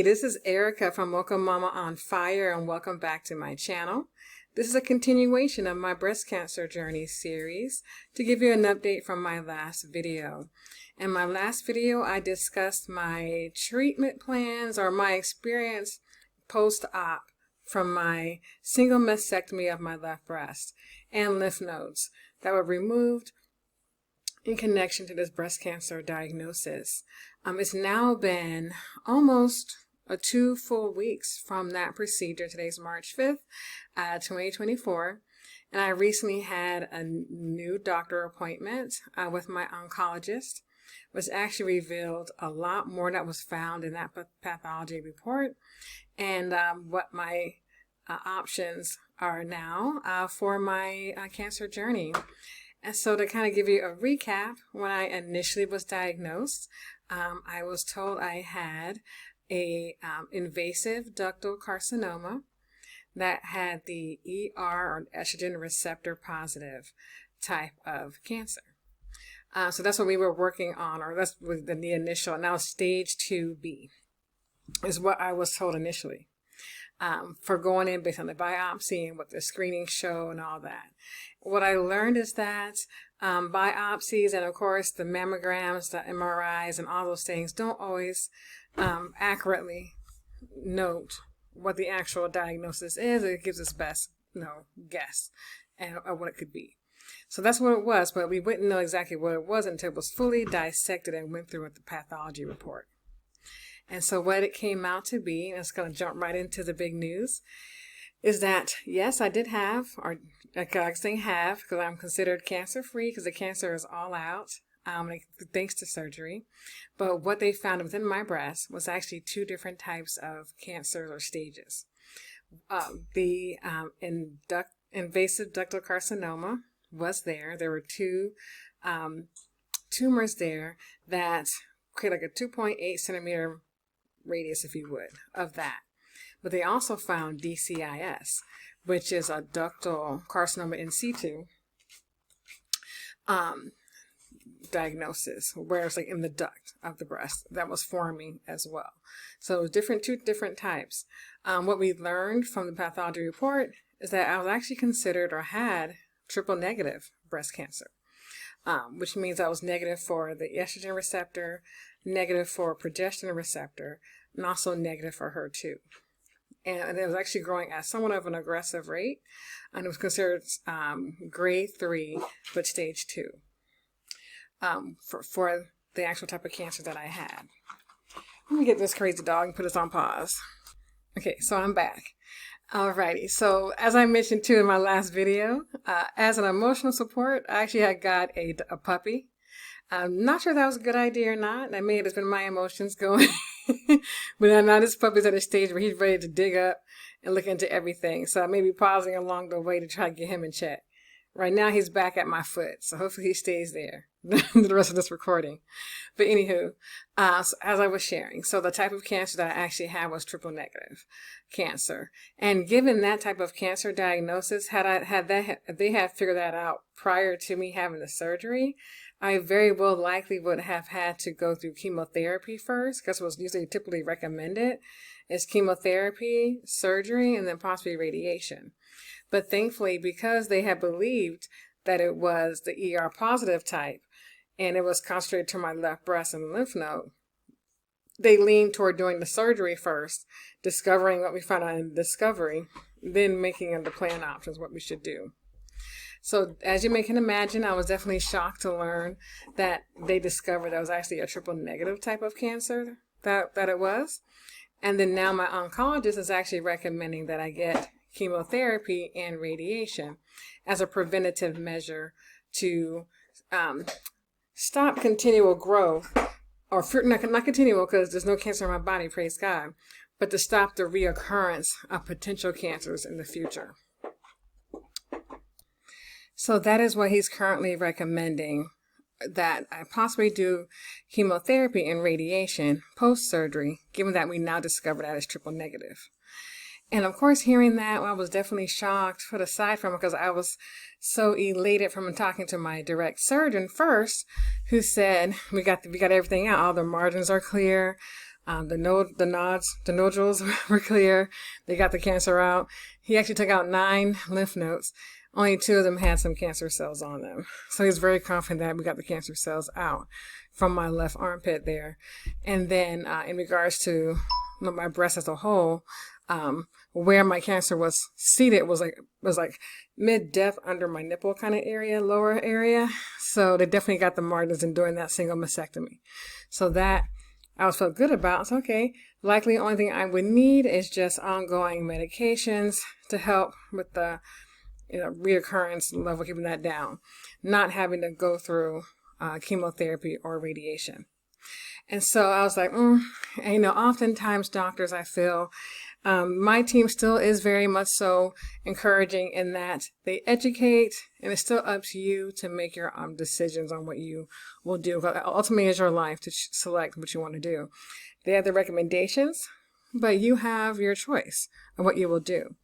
this is Erica from Mocha Mama on Fire, and welcome back to my channel. This is a continuation of my breast cancer journey series to give you an update from my last video. In my last video, I discussed my treatment plans or my experience post-op from my single mastectomy of my left breast and lymph nodes that were removed in connection to this breast cancer diagnosis. It's now been almost 2 full weeks from that procedure. Today's March 5th, 2024. And I recently had a new doctor appointment with my oncologist, which actually revealed a lot more that was found in that pathology report and what my options are now for my cancer journey. And so to kind of give you a recap, when I initially was diagnosed, I was told I had a invasive ductal carcinoma that had the ER or estrogen receptor positive type of cancer. So that's what we were working on, or that's the initial, now stage 2B is what I was told initially. For going in based on the biopsy and what the screening show and all that. What I learned is that biopsies and of course the mammograms, the MRIs and all those things don't always accurately note what the actual diagnosis is. It gives us best guess of what it could be. So that's what it was, but we wouldn't know exactly what it was until it was fully dissected and went through with the pathology report. And so what it came out to be, and it's going to jump right into the big news, is that, yes, I did have, or I can say have, because I'm considered cancer-free because the cancer is all out, thanks to surgery. But what they found within my breast was actually 2 different types of cancers or stages. The invasive ductal carcinoma was there. There were 2 tumors there that create like a 2.8 centimeter radius, if you would, of that. But they also found DCIS, which is a ductal carcinoma in situ diagnosis, where it's like in the duct of the breast that was forming as well. So 2 different types. What we learned from the pathology report is that I was actually considered or had triple negative breast cancer, which means I was negative for the estrogen receptor, negative for progesterone receptor, and also negative for HER2. And it was actually growing at somewhat of an aggressive rate, and it was considered grade 3, but stage 2 for the actual type of cancer that I had. Let me get this crazy dog and put this on pause. Okay, so I'm back. Alrighty, so as I mentioned too in my last video, as an emotional support, I actually had got a puppy. I'm not sure if that was a good idea or not. That may have just been my emotions going. But now this puppy's at a stage where he's ready to dig up and look into everything. So I may be pausing along the way to try to get him in check. Right now he's back at my foot, so hopefully he stays there the rest of this recording. But anywho, so as I was sharing, so the type of cancer that I actually had was triple negative cancer. And given that type of cancer diagnosis, if they had figured that out prior to me having the surgery, I very well likely would have had to go through chemotherapy first, because what's usually typically recommended is chemotherapy, surgery, and then possibly radiation. But thankfully, because they had believed that it was the ER positive type, and it was concentrated to my left breast and lymph node, they leaned toward doing the surgery first, discovering what we found out in discovery, then making the plan options, what we should do. So as you may can imagine, I was definitely shocked to learn that they discovered that it was actually a triple negative type of cancer that it was. And then now my oncologist is actually recommending that I get chemotherapy and radiation as a preventative measure to stop continual growth, or not continual because there's no cancer in my body, praise God, but to stop the reoccurrence of potential cancers in the future. So that is what he's currently recommending, that I possibly do chemotherapy and radiation post-surgery, given that we now discovered that it's triple negative. And of course, hearing that, I was definitely shocked, put aside from it, because I was so elated from talking to my direct surgeon first, who said, we got everything out. All the margins are clear. The nodules were clear. They got the cancer out. He actually took out 9 lymph nodes. Only 2 of them had some cancer cells on them. So he's very confident that we got the cancer cells out from my left armpit there. And then in regards to my breast as a whole, where my cancer was seated was like mid-depth under my nipple kind of area, lower area. So they definitely got the margins in doing that single mastectomy. So that I was felt good about. So okay, likely the only thing I would need is just ongoing medications to help with the reoccurrence level, keeping that down, not having to go through chemotherapy or radiation. And so I was like, and, oftentimes doctors, I feel, my team still is very much so encouraging in that they educate, and it's still up to you to make your decisions on what you will do. Ultimately, it's your life to select what you want to do. They have the recommendations, but you have your choice of what you will do.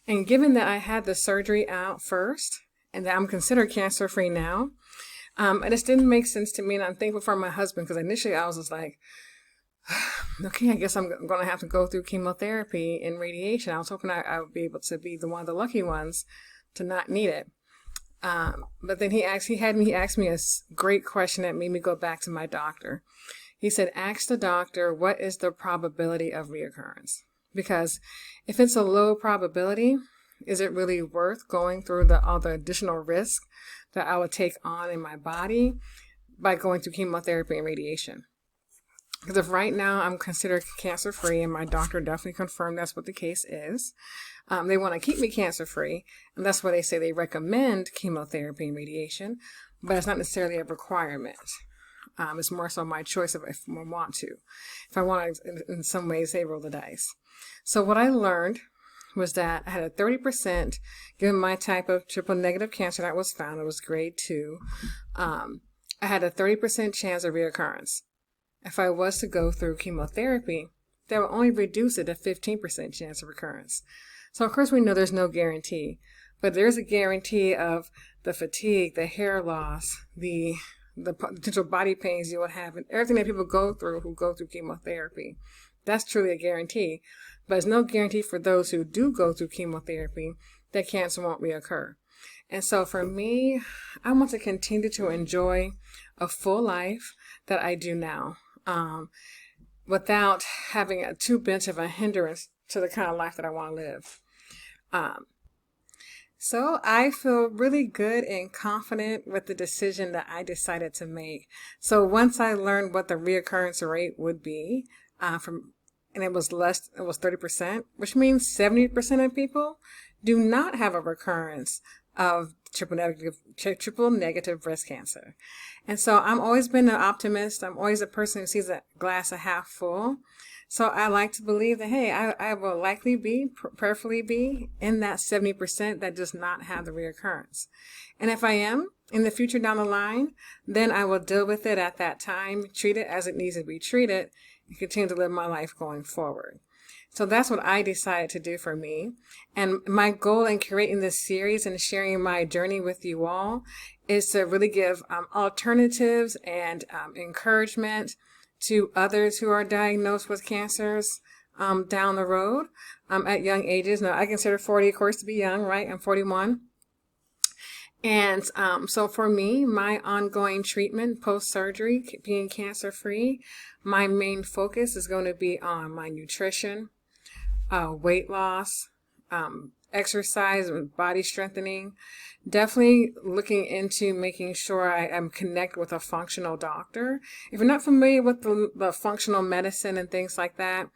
And given that I had the surgery out first, and that I'm considered cancer-free now, it just didn't make sense to me. And I'm thankful for my husband, because initially I was just like, okay, I guess I'm going to have to go through chemotherapy and radiation. I was hoping I would be able to be one of the lucky ones to not need it. But then he asked me a great question that made me go back to my doctor. He said, ask the doctor, what is the probability of reoccurrence? Because if it's a low probability, is it really worth going through all the additional risk that I would take on in my body by going through chemotherapy and radiation? Because if right now I'm considered cancer-free, and my doctor definitely confirmed that's what the case is, they want to keep me cancer-free, and that's why they say they recommend chemotherapy and radiation, but it's not necessarily a requirement. It's more so my choice of if I want to. If I want to, in some ways, they roll the dice. So what I learned was that I had a 30%, given my type of triple negative cancer that was found, it was grade 2, I had a 30% chance of reoccurrence. If I was to go through chemotherapy, that would only reduce it to 15% chance of recurrence. So of course we know there's no guarantee, but there's a guarantee of the fatigue, the hair loss, the potential body pains you will have, and everything that people go through who go through chemotherapy. That's truly a guarantee. But there's no guarantee for those who do go through chemotherapy that cancer won't reoccur. And so for me, I want to continue to enjoy a full life that I do now, without having too much of a hindrance to the kind of life that I want to live. So I feel really good and confident with the decision that I decided to make. So once I learned what the reoccurrence rate would be, and it was 30%, which means 70% of people do not have a recurrence of triple negative breast cancer. And so I've always been an optimist. I'm always a person who sees a glass a half full. So I like to believe that, hey, I will likely prayerfully be in that 70% that does not have the reoccurrence. And if I am in the future down the line, then I will deal with it at that time, treat it as it needs to be treated, and continue to live my life going forward. So that's what I decided to do for me. And my goal in creating this series and sharing my journey with you all is to really give alternatives and encouragement to others who are diagnosed with cancers down the road at young ages. Now, I consider 40, of course, to be young, right? I'm 41. And so for me, my ongoing treatment post-surgery, being cancer-free, my main focus is going to be on my nutrition, weight loss, exercise, body strengthening. Definitely looking into making sure I am connected with a functional doctor. If you're not familiar with the functional medicine and things like that,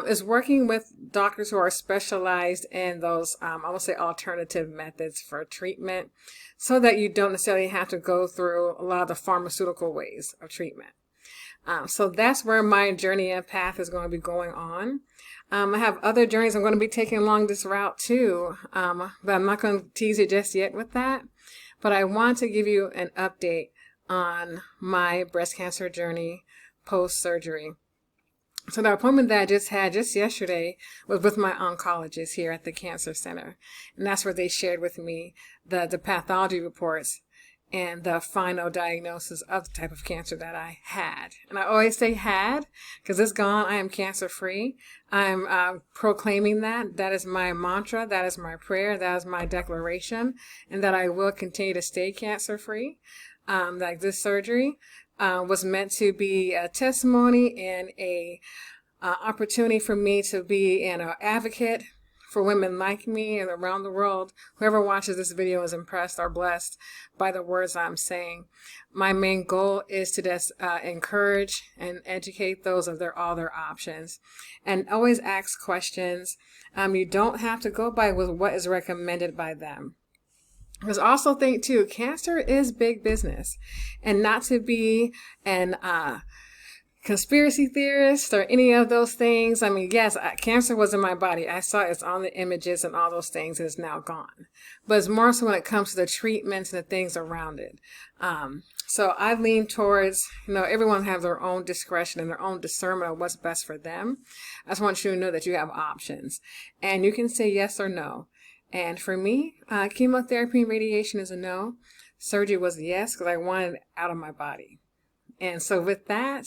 is working with doctors who are specialized in those, I would say, alternative methods for treatment, so that you don't necessarily have to go through a lot of the pharmaceutical ways of treatment. So that's where my journey and path is going to be going on. I have other journeys I'm going to be taking along this route too, but I'm not going to tease you just yet with that. But I want to give you an update on my breast cancer journey post-surgery. So the appointment that I just had just yesterday was with my oncologist here at the Cancer Center. And that's where they shared with me the pathology reports. and the final diagnosis of the type of cancer that I had. And I always say had, because it's gone. I am cancer free. I'm proclaiming that. That is my mantra. That is my prayer. That is my declaration, and that I will continue to stay cancer free. Like this surgery was meant to be a testimony and a opportunity for me to be an advocate for women like me and around the world. Whoever watches this video is impressed or blessed by the words I'm saying. My main goal is to just encourage and educate those of all their options, and always ask questions. You don't have to go by with what is recommended by them. Because also think too, cancer is big business, and not to be an conspiracy theorist or any of those things. I mean, yes, cancer was in my body. I saw it's on the images and all those things. It's now gone. But it's more so when it comes to the treatments and the things around it. So I lean towards, everyone has their own discretion and their own discernment of what's best for them. I just want you to know that you have options, and you can say yes or no. And for me, chemotherapy and radiation is a no. Surgery was a yes, because I wanted it out of my body. And so with that,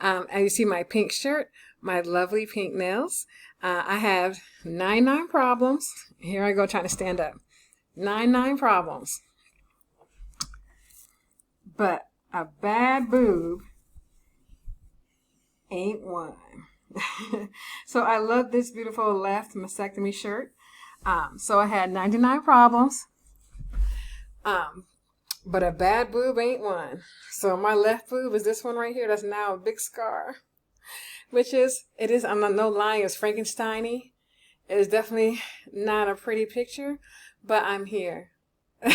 and you see my pink shirt, my lovely pink nails. I have 99 problems. Here I go trying to stand up. 99 problems. But a bad boob ain't one. So I love this beautiful left mastectomy shirt. So I had 99 problems. But a bad boob ain't one. So my left boob is this one right here. That's now a big scar. I'm not no lying, it's Frankenstein-y. It is definitely not a pretty picture, but I'm here.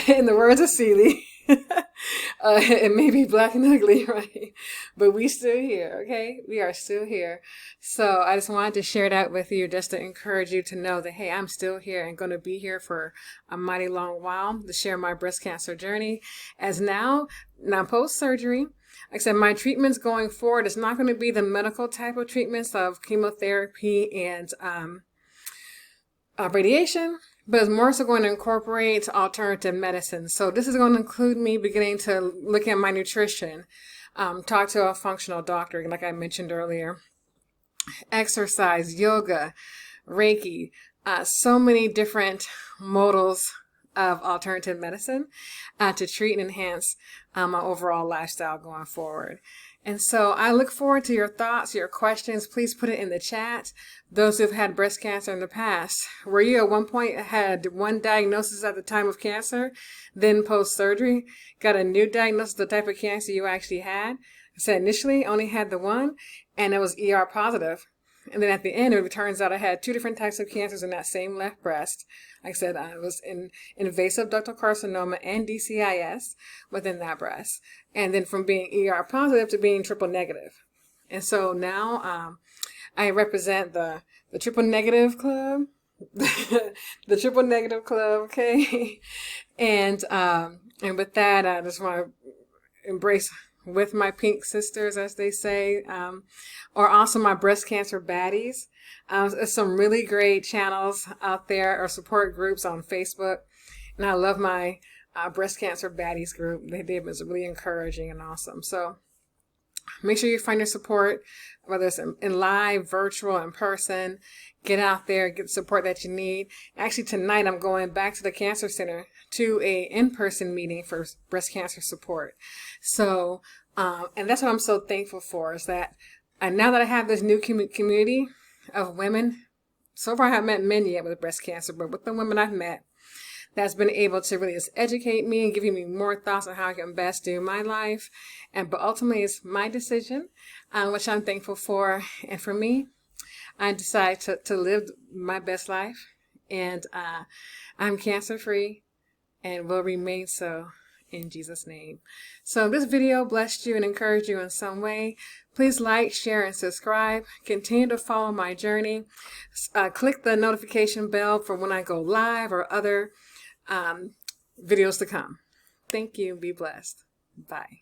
In the words of Celie, it may be black and ugly, right? But we still here, okay? We are still here. So I just wanted to share that with you, just to encourage you to know that, hey, I'm still here and going to be here for a mighty long while to share my breast cancer journey. As now post-surgery, like I said, my treatments going forward, it's not going to be the medical type of treatments of chemotherapy and radiation, but it's more so going to incorporate alternative medicine. So this is going to include me beginning to look at my nutrition, talk to a functional doctor, like I mentioned earlier, exercise, yoga, Reiki, so many different modals of alternative medicine to treat and enhance my overall lifestyle going forward. And so I look forward to your thoughts, your questions. Please put it in the chat. Those who've had breast cancer in the past, were you at one point had one diagnosis at the time of cancer, then post-surgery, got a new diagnosis of the type of cancer you actually had? I said initially only had the one, and it was ER positive. And then at the end, it turns out I had two different types of cancers in that same left breast. Like I said, I was in invasive ductal carcinoma and DCIS within that breast. And then from being ER positive to being triple negative. And so now I represent the triple negative club. The triple negative club, okay? And with that, I just want to embrace with my pink sisters, as they say, or also my breast cancer baddies. There's some really great channels out there, or support groups on Facebook. And I love my breast cancer baddies group. They was really encouraging and awesome. So make sure you find your support, whether it's in live, virtual, in person. Get out there, get the support that you need. Actually, tonight I'm going back to the Cancer Center to a in-person meeting for breast cancer support. So, and that's what I'm so thankful for, is that now that I have this new community of women, so far I haven't met men yet with breast cancer, but with the women I've met, that's been able to really just educate me and giving me more thoughts on how I can best do my life. But ultimately, it's my decision, which I'm thankful for. And for me, I decided to live my best life. And I'm cancer-free and will remain so in Jesus' name. So if this video blessed you and encouraged you in some way, please like, share, and subscribe. Continue to follow my journey. Click the notification bell for when I go live or other videos to come. Thank you. Be blessed. Bye.